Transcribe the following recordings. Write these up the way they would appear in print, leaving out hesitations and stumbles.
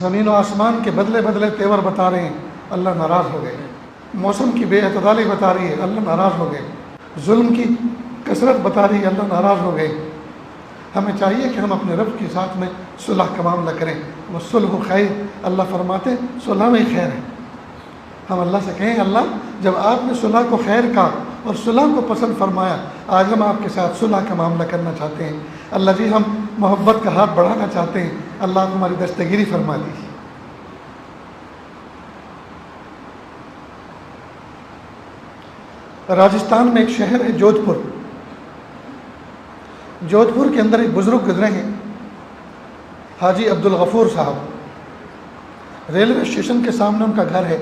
زمین و آسمان کے بدلے بدلے تیور بتا رہے ہیں، اللہ ناراض ہو گئے. موسم کی بے اعتدالی بتا رہی ہے، اللہ ناراض ہو گئے. ظلم کی کثرت بتا رہی ہے، اللہ ناراض ہو گئے. ہمیں چاہیے کہ ہم اپنے رب کے ساتھ میں صلح کا معاملہ کریں. وہ صلح خیر، اللہ فرماتے صلح میں خیر ہے. ہم اللہ سے کہیں اللہ جب آپ نے صلح کو خیر کہا اور صلح کو پسند فرمایا، آج ہم آپ کے ساتھ صلح کا معاملہ کرنا چاہتے ہیں. اللہ جی ہم محبت کا ہاتھ بڑھانا چاہتے ہیں، اللہ آپ ہماری دستگیری فرما دیجیے. راجستھان میں ایک شہر ہے جودھ پور. جودھ پور کے اندر ایک بزرگ گزرے ہیں، حاجی عبدالغفور صاحب. ریلوے اسٹیشن کے سامنے ان کا گھر ہے.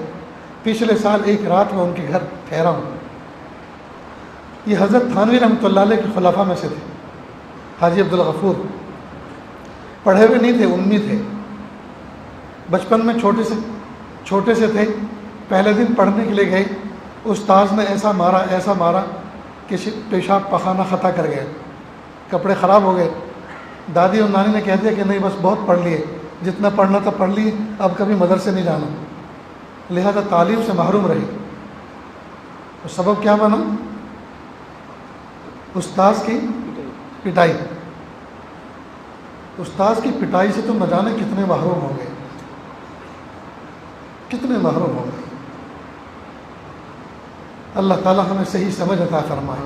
پچھلے سال ایک رات میں ان کے گھر ٹھہرا ہوں. یہ حضرت تھانوی رحمۃ اللہ علیہ کے خلفاء میں سے تھے. حاجی عبدالغفور پڑھے ہوئے نہیں تھے، امی تھے. بچپن میں چھوٹے سے تھے. پہلے دن پڑھنے کے لیے گئے، استاذ نے ایسا مارا کہ پیشاب پخانہ خطا کر گئے، کپڑے خراب ہو گئے. دادی اور نانی نے کہہ دیا کہ نہیں بس بہت پڑھ لیے، جتنا پڑھنا تھا پڑھ لیے، اب کبھی مدرسے نہیں جانا. لہذا تعلیم سے محروم رہی. اور سبب کیا بنا؟ استاذ کی پٹائی. استاذ کی پٹائی سے تو نہ جانے کتنے محروم ہو گئے، کتنے محروم ہو گئے. اللہ تعالیٰ ہمیں صحیح سمجھ عطا فرمائے.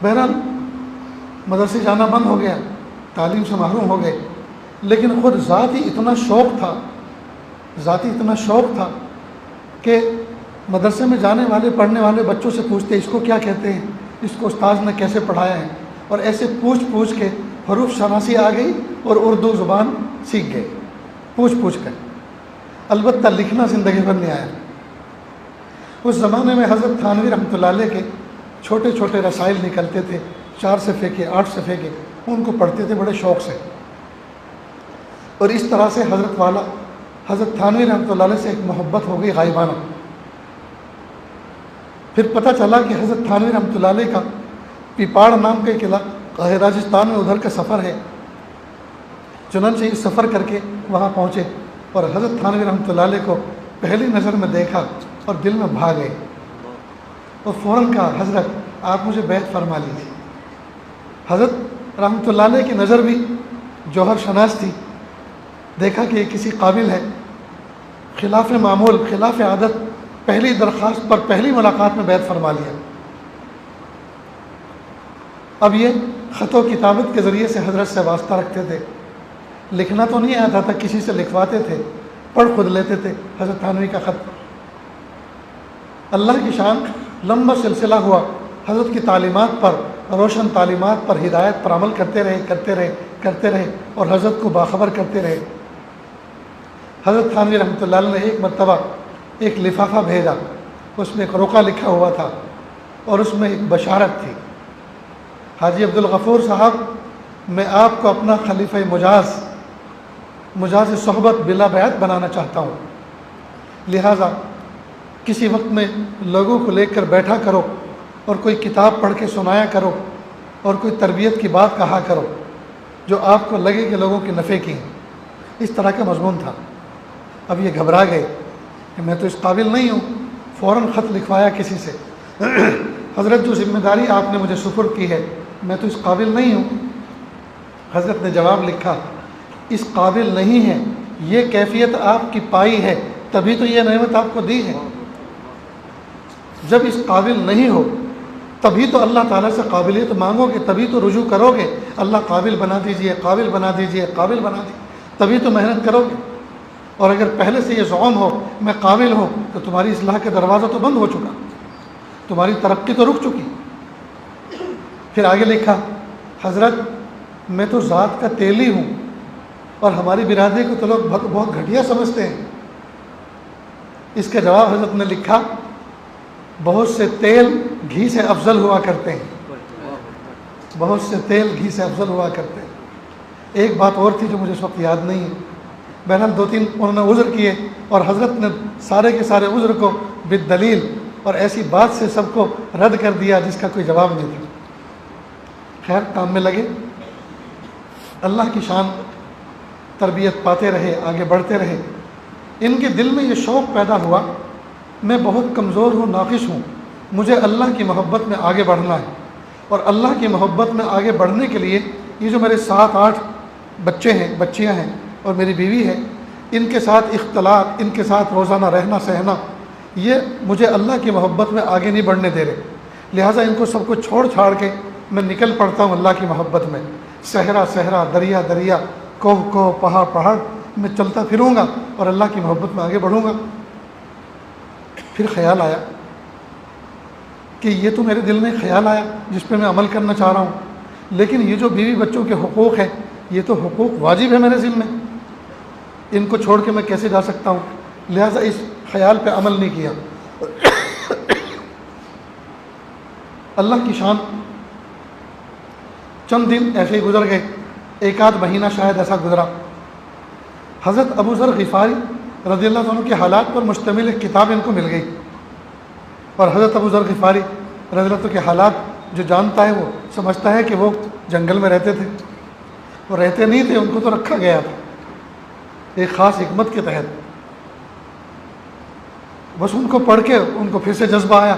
بہرحال مدرسے جانا بند ہو گیا، تعلیم سے محروم ہو گئے. لیکن خود ذاتی اتنا شوق تھا کہ مدرسے میں جانے والے پڑھنے والے بچوں سے پوچھتے اس کو کیا کہتے ہیں، اس کو استاذ نے کیسے پڑھایا ہے. اور ایسے پوچھ کے حروف شناسی آ گئی اور اردو زبان سیکھ گئے پوچھ کر. البتہ لکھنا زندگی بھر نہیں آیا. اس زمانے میں حضرت تھانوی رحمۃ اللہ علیہ کے چھوٹے چھوٹے رسائل نکلتے تھے، 4 صفحے کے 8 صفحے کے، ان کو پڑھتے تھے بڑے شوق سے. اور اس طرح سے حضرت تھانوی رحمۃ اللہ علیہ سے ایک محبت ہو گئی غائبانہ. پھر پتہ چلا کہ حضرت تھانوی رحمۃ اللہ علیہ کا پیپاڑ نام کا ایک علاقہ ہے راجستھان میں، ادھر کا سفر ہے. چنانچہ یہ سفر کر کے وہاں پہنچے اور حضرت تھانوی رحمۃ اللہ علیہ کو پہلی نظر میں دیکھا اور دل میں بھا گئے. اور فوراً کہا حضرت آپ مجھے بیعت فرما لیجیے. حضرت رحمۃ اللہ علیہ کی نظر بھی جوہر شناس تھی. دیکھا کہ یہ کسی قابل ہے. خلاف معمول، خلاف عادت، پہلی درخواست پر پہلی ملاقات میں بیعت فرما لیا. اب یہ خط و کتابت کے ذریعے سے حضرت سے واسطہ رکھتے تھے. لکھنا تو نہیں آتا تھا، کسی سے لکھواتے تھے، پڑھ خود لیتے تھے حضرت تھانوی کا خط. اللہ کی شان لمبا سلسلہ ہوا. حضرت کی تعلیمات پر، روشن تعلیمات پر، ہدایت پر عمل کرتے رہے اور حضرت کو باخبر کرتے رہے. حضرت تھانوی رحمۃ اللہ علیہ نے ایک مرتبہ ایک لفافہ بھیجا. اس میں ایک رقعہ لکھا ہوا تھا اور اس میں ایک بشارت تھی. حاجی عبدالغفور صاحب، میں آپ کو اپنا خلیفہ مجاز صحبت بلا بیعت بنانا چاہتا ہوں. لہٰذا کسی وقت میں لوگوں کو لے کر بیٹھا کرو اور کوئی کتاب پڑھ کے سنایا کرو اور کوئی تربیت کی بات کہا کرو جو آپ کو لگے کہ لوگوں کے نفع کی ہیں. اس طرح کا مضمون تھا. اب یہ گھبرا گئے کہ میں تو اس قابل نہیں ہوں. فوراً خط لکھوایا کسی سے، حضرت جو ذمہ داری آپ نے مجھے سپرد کی ہے میں تو اس قابل نہیں ہوں. حضرت نے جواب لکھا اس قابل نہیں ہے، یہ کیفیت آپ کی پائی ہے تبھی تو یہ نعمت آپ کو دی ہے. جب اس قابل نہیں ہو تبھی تو اللہ تعالیٰ سے قابلیت مانگو گے، تبھی تو رجوع کرو گے اللہ قابل بنا دیجئے، قابل بنا دیجئے، قابل بنا دیجئے، تبھی تو محنت کرو گے. اور اگر پہلے سے یہ زعم ہو میں قابل ہوں تو تمہاری اصلاح کا دروازہ تو بند ہو چکا، تمہاری ترقی تو رک چکی. پھر آگے لکھا حضرت میں تو ذات کا تیلی ہوں اور ہماری برادری کو تو لوگ بہت گھٹیا سمجھتے ہیں. اس کا جواب حضرت نے لکھا بہت سے تیل گھی سے افضل ہوا کرتے ہیں، بہت سے تیل گھی سے افضل ہوا کرتے ہیں. ایک بات اور تھی جو مجھے اس وقت یاد نہیں ہے. بہرحال 2-3 انہوں نے عذر کیے اور حضرت نے سارے کے سارے عذر کو بالدلیل اور ایسی بات سے سب کو رد کر دیا جس کا کوئی جواب نہیں تھا. خیر کام میں لگے. اللہ کی شان تربیت پاتے رہے، آگے بڑھتے رہے۔ ان کے دل میں یہ شوق پیدا ہوا، میں بہت کمزور ہوں، ناقص ہوں، مجھے اللہ کی محبت میں آگے بڑھنا ہے، اور اللہ کی محبت میں آگے بڑھنے کے لیے یہ جو میرے 7-8 بچے ہیں، بچیاں ہیں اور میری بیوی ہے، ان کے ساتھ اختلاط، ان کے ساتھ روزانہ رہنا سہنا، یہ مجھے اللہ کی محبت میں آگے نہیں بڑھنے دے رہے، لہٰذا ان کو سب کو چھوڑ چھاڑ کے میں نکل پڑتا ہوں اللہ کی محبت میں۔ صحرا صحرا، دریا دریا، کوہ کوہ، پہاڑ پہاڑ، میں چلتا پھروں گا اور اللہ کی محبت میں آگے بڑھوں گا۔ پھر خیال آیا کہ یہ تو میرے دل میں خیال آیا جس پہ میں عمل کرنا چاہ رہا ہوں، لیکن یہ جو بیوی بچوں کے حقوق ہیں، یہ تو حقوق واجب ہے میرے ذمہ، ان کو چھوڑ کے میں کیسے جا سکتا ہوں؟ لہٰذا اس خیال پہ عمل نہیں کیا۔ اللہ کی شان، چند دن ایسے ہی گزر گئے، 1-8 مہینہ شاید ایسا گزرا۔ حضرت ابو ذر غفاری رضی اللہ عنہ کے حالات پر مشتمل ایک کتاب ان کو مل گئی، اور حضرت ابو ذر غفاری رضی اللہ عنہ کے حالات جو جانتا ہے وہ سمجھتا ہے کہ وہ جنگل میں رہتے تھے، وہ رہتے نہیں تھے، ان کو تو رکھا گیا تھا ایک خاص حکمت کے تحت۔ بس ان کو پڑھ کے ان کو پھر سے جذبہ آیا،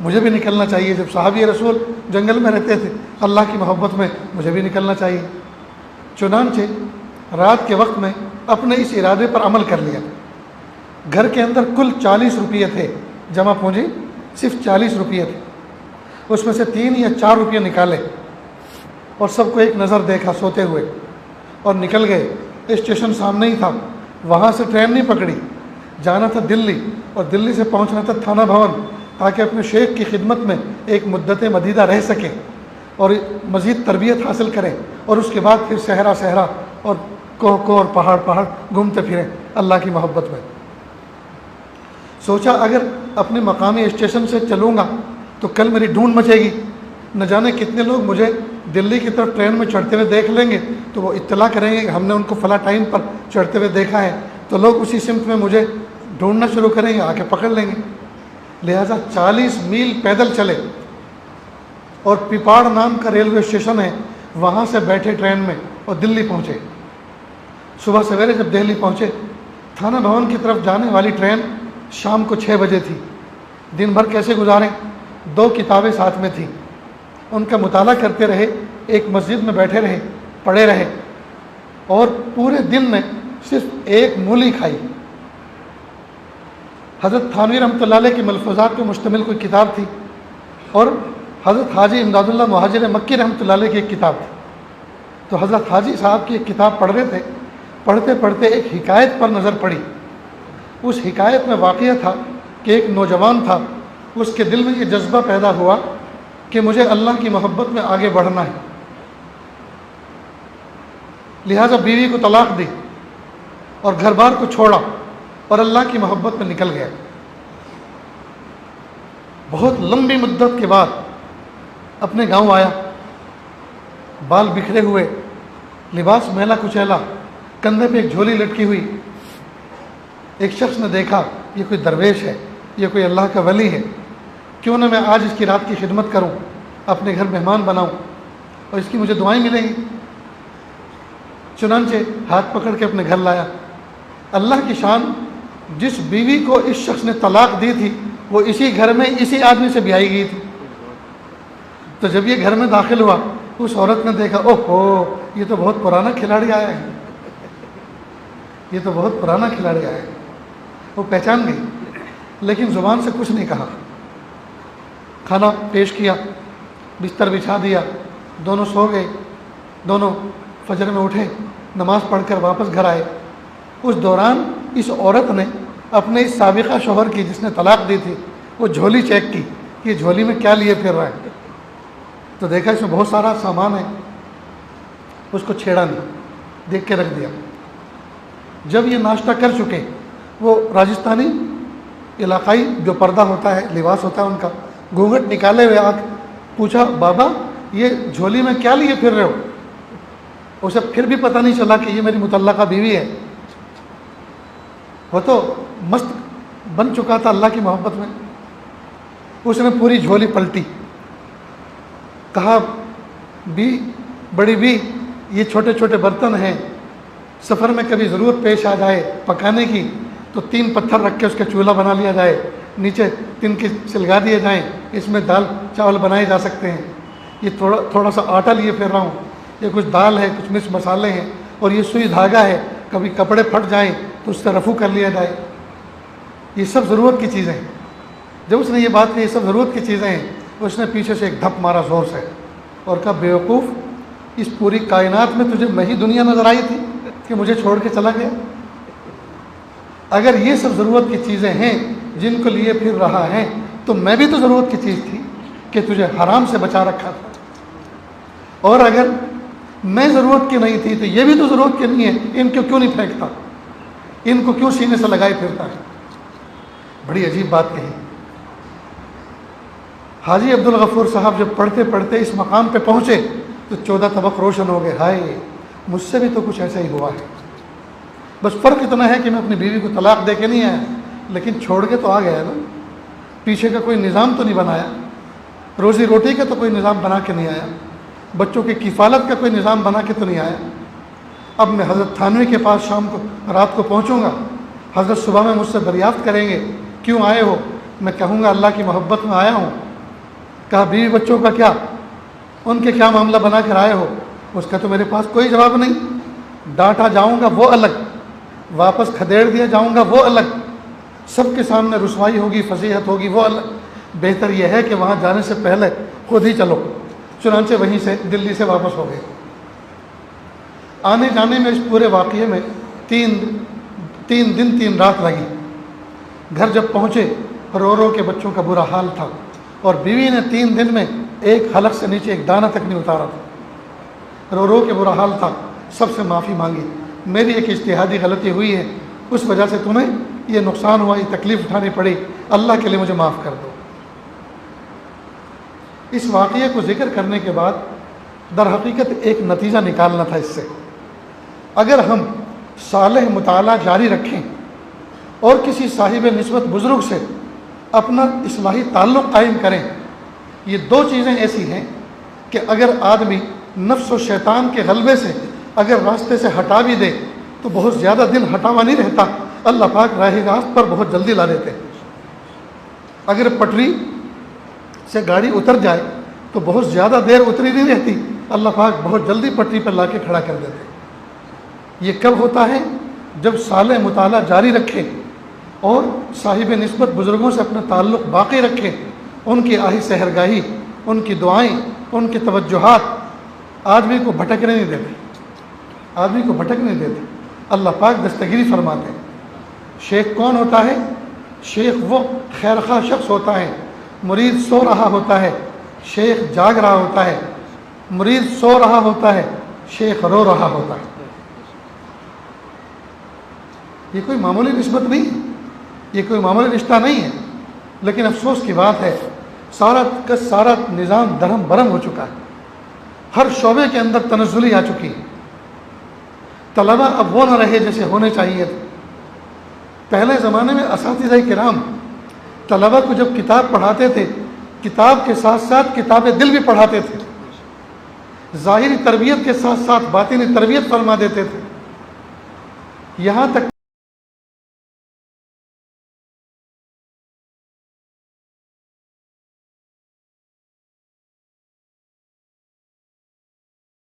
مجھے بھی نکلنا چاہیے، جب صحابی رسول جنگل میں رہتے تھے اللہ کی محبت میں، مجھے بھی نکلنا چاہیے۔ چنانچہ رات کے وقت میں اپنے اس ارادے پر عمل کر لیا۔ گھر کے اندر کل 40 روپیے تھے، جمع پونجی صرف 40 روپیے تھے، اس میں سے 3 یا 4 روپیے نکالے اور سب کو ایک نظر دیکھا سوتے ہوئے اور نکل گئے۔ اسٹیشن سامنے ہی تھا، وہاں سے ٹرین نہیں پکڑی، جانا تھا دلی، اور دلی سے پہنچنا تھا تھانہ بھون، تاکہ اپنے شیخ کی خدمت میں ایک مدت مدیدہ رہ سکیں اور مزید تربیت حاصل کریں، اور اس کے بعد پھر صحرا صحرا اور کوہ کوہ اور پہاڑ پہاڑ گھومتے پھریں اللہ کی محبت میں۔ سوچا اگر اپنے مقامی اسٹیشن سے چلوں گا تو کل میری ڈھونڈ مچے گی، نہ جانے کتنے لوگ مجھے دلی کی طرف ٹرین میں چڑھتے ہوئے دیکھ لیں گے، تو وہ اطلاع کریں گے کہ ہم نے ان کو فلاں ٹائم پر چڑھتے ہوئے دیکھا ہے، تو لوگ اسی سمت میں مجھے ڈھونڈنا شروع کریں گے، آ کے پکڑ لیں گے۔ لہٰذا 40 میل پیدل چلے، اور پیپاڑ نام کا ریلوے اسٹیشن ہے، وہاں سے بیٹھے ٹرین میں اور دلی پہنچے۔ صبح سویرے جب دہلی پہنچے، تھانہ بھون کی طرف جانے والی ٹرین شام کو 6 بجے تھی۔ دن بھر کیسے گزاریں؟ 2 کتابیں ساتھ میں تھیں، ان کا مطالعہ کرتے رہے، ایک مسجد میں بیٹھے رہے، پڑھے رہے، اور پورے دن میں صرف ایک مولی کھائی۔ حضرت تھانوی رحمۃ اللہ علیہ کی ملفوظات پر مشتمل کوئی کتاب تھی، اور حضرت حاجی امداد اللہ مہاجر مکی رحمۃ اللہ علیہ کی ایک کتاب تھی۔ تو حضرت حاجی صاحب کی ایک کتاب پڑھ رہے تھے، پڑھتے پڑھتے ایک حکایت پر نظر پڑی۔ اس حکایت میں واقعہ تھا کہ ایک نوجوان تھا، اس کے دل میں یہ جذبہ پیدا ہوا کہ مجھے اللہ کی محبت میں آگے بڑھنا ہے، لہٰذا بیوی کو طلاق دی اور گھر بار کو چھوڑا اور اللہ کی محبت میں نکل گیا۔ بہت لمبی مدت کے بعد اپنے گاؤں آیا، بال بکھرے ہوئے، لباس میلا کچیلا، کندھے پہ ایک جھولی لٹکی ہوئی۔ ایک شخص نے دیکھا یہ کوئی درویش ہے، یہ کوئی اللہ کا ولی ہے، کیوں نہ میں آج اس کی رات کی خدمت کروں، اپنے گھر مہمان بناؤں اور اس کی مجھے دعائیں ملیں گی۔ چنانچہ ہاتھ پکڑ کے اپنے گھر لایا۔ اللہ کی شان، جس بیوی کو اس شخص نے طلاق دی تھی وہ اسی گھر میں اسی آدمی سے بیائی گئی تھی۔ تو جب یہ گھر میں داخل ہوا، اس عورت نے دیکھا، اوہ ہو، یہ تو بہت پرانا کھلاڑی آیا ہے، یہ تو بہت پرانا کھلاڑی آیا ہے۔ وہ پہچان گئی، لیکن زبان سے کچھ نہیں کہا۔ کھانا پیش کیا، بستر بچھا دیا، دونوں سو گئے۔ دونوں فجر میں اٹھے، نماز پڑھ کر واپس گھر آئے۔ اس دوران اس عورت نے اپنے اس سابقہ شوہر کی، جس نے طلاق دی تھی، وہ جھولی چیک کی کہ یہ جھولی میں کیا لیے پھر رہا ہے، تو دیکھا اس میں بہت سارا سامان ہے۔ اس کو چھیڑا نہیں، دیکھ کے رکھ دیا۔ جب یہ ناشتہ کر چکے، وہ راجستھانی علاقائی جو پردہ ہوتا ہے، لباس ہوتا ہے ان کا، گھونگھٹ نکالے ہوئے آ پوچھا، بابا یہ جھولی میں کیا لیے پھر رہے ہو؟ اسے پھر بھی پتہ نہیں چلا کہ یہ میری مطلقہ بیوی ہے۔ وہ تو مست بن چکا تھا اللہ کی محبت میں۔ اس نے پوری جھولی پلٹی، کہا، بڑی بھی یہ چھوٹے چھوٹے برتن ہیں، سفر میں کبھی ضرورت پیش آ جائے پکانے کی تو 3 پتھر رکھ کے اس کا چولہا بنا لیا جائے، نیچے تن کے سلگا دیے جائیں، اس میں دال چاول بنائے جا سکتے ہیں۔ یہ تھوڑا سا آٹا لیے پھر رہا ہوں، یہ کچھ دال ہے، کچھ مرچ مسالے ہیں، اور یہ سوئی دھاگا ہے، کبھی کپڑے پھٹ جائیں تو اس سے رفو کر لیا جائے۔ یہ سب ضرورت کی چیزیں ہیں۔ جب اس نے یہ بات کی یہ سب ضرورت کی چیزیں ہیں، اس نے پیچھے سے ایک دھپ مارا زور سے اور کہا بیوقوف، اس پوری کائنات میں تجھے میں ہی دنیا نظر آئی تھی کہ مجھے چھوڑ کے چلا گیا؟ اگر یہ سب ضرورت کی چیزیں ہیں جن کو لیے پھر رہا ہے تو میں بھی تو ضرورت کی چیز تھی کہ تجھے حرام سے بچا رکھا تھا، اور اگر میں ضرورت کی نہیں تھی تو یہ بھی تو ضرورت کی نہیں ہے، ان کو کیوں نہیں پھینکتا، ان کو کیوں سینے سے لگائے پھرتا ہے؟ بڑی عجیب بات کہی۔ حاجی عبدالغفور صاحب جب پڑھتے پڑھتے اس مقام پہ پہنچے تو 14 طبق روشن ہو گئے، ہائے مجھ سے بھی تو کچھ ایسا ہی ہوا ہے، بس فرق اتنا ہے کہ میں اپنی بیوی کو طلاق دے کے نہیں آیا، لیکن چھوڑ کے تو آ گیا نا، پیچھے کا کوئی نظام تو نہیں بنایا، روزی روٹی کا تو کوئی نظام بنا کے نہیں آیا، بچوں کی کفالت کا کوئی نظام بنا کے تو نہیں آیا۔ اب میں حضرت تھانوی کے پاس شام کو رات کو پہنچوں گا، حضرت صبح میں مجھ سے دریافت کریں گے کیوں آئے ہو، میں کہوں گا اللہ کی محبت میں آیا ہوں۔ کہا بیوی بچوں کا کیا، ان کے کیا معاملہ بنا کر آئے ہو؟ اس کا تو میرے پاس کوئی جواب نہیں، ڈانٹا جاؤں گا وہ الگ، واپس کھدیڑ دیا جاؤں گا وہ الگ، سب کے سامنے رسوائی ہوگی، فضیحت ہوگی وہ الگ، بہتر یہ ہے کہ وہاں جانے سے پہلے خود ہی چلو۔ چنانچہ وہیں سے دلی سے واپس ہو گئے۔ آنے جانے میں اس پورے واقعے میں 3 دن 3 رات لگی۔ گھر جب پہنچے رو رو کے بچوں کا برا حال تھا، اور بیوی نے 3 دن میں ایک حلق سے نیچے ایک دانہ تک نہیں اتارا تھا، رو رو کے برا حال تھا۔ سب سے معافی مانگی، میری ایک اجتہادی غلطی ہوئی ہے، اس وجہ سے تمہیں یہ نقصان ہوا، یہ تکلیف اٹھانی پڑی، اللہ کے لیے مجھے معاف کر دو۔ اس واقعے کو ذکر کرنے کے بعد در حقیقت ایک نتیجہ نکالنا تھا اس سے۔ اگر ہم صالح مطالعہ جاری رکھیں اور کسی صاحب نسبت بزرگ سے اپنا اصلاحی تعلق قائم کریں، یہ 2 چیزیں ایسی ہیں کہ اگر آدمی نفس و شیطان کے غلبے سے اگر راستے سے ہٹا بھی دے تو بہت زیادہ دن ہٹا ہوا نہیں رہتا، اللہ پاک راہ راست پر بہت جلدی لا دیتے۔ اگر پٹری سے گاڑی اتر جائے تو بہت زیادہ دیر اتری نہیں رہتی، اللہ پاک بہت جلدی پٹری پر لا کے کھڑا کر دیتے۔ یہ کب ہوتا ہے؟ جب صالح مطالعہ جاری رکھے اور صاحب نسبت بزرگوں سے اپنا تعلق باقی رکھے، ان کی آہی سحرگاہی، ان کی دعائیں، ان کی توجہات آدمی کو بھٹکنے نہیں دیتے، آدمی کو بھٹکنے دیتے۔ اللہ پاک دستگیری فرماتے ہیں۔ شیخ کون ہوتا ہے؟ شیخ وہ خیرخواہ شخص ہوتا ہے، مرید سو رہا ہوتا ہے، شیخ جاگ رہا ہوتا ہے، مرید سو رہا ہوتا ہے، شیخ رو رہا ہوتا ہے۔ یہ کوئی معمولی نسبت نہیں ہے، یہ کوئی معمولی رشتہ نہیں ہے، لیکن افسوس کی بات ہے سارا کا سارا نظام درہم برہم ہو چکا ہے، ہر شعبے کے اندر تنزلی آ چکی ہے۔ طلبہ اب وہ نہ رہے جیسے ہونے چاہیے تھے۔ پہلے زمانے میں اساتذہ کرام طلبہ کو جب کتاب پڑھاتے تھے، کتاب کے ساتھ ساتھ کتاب دل بھی پڑھاتے تھے، ظاہری تربیت کے ساتھ ساتھ باطنی تربیت فرما دیتے تھے، یہاں تک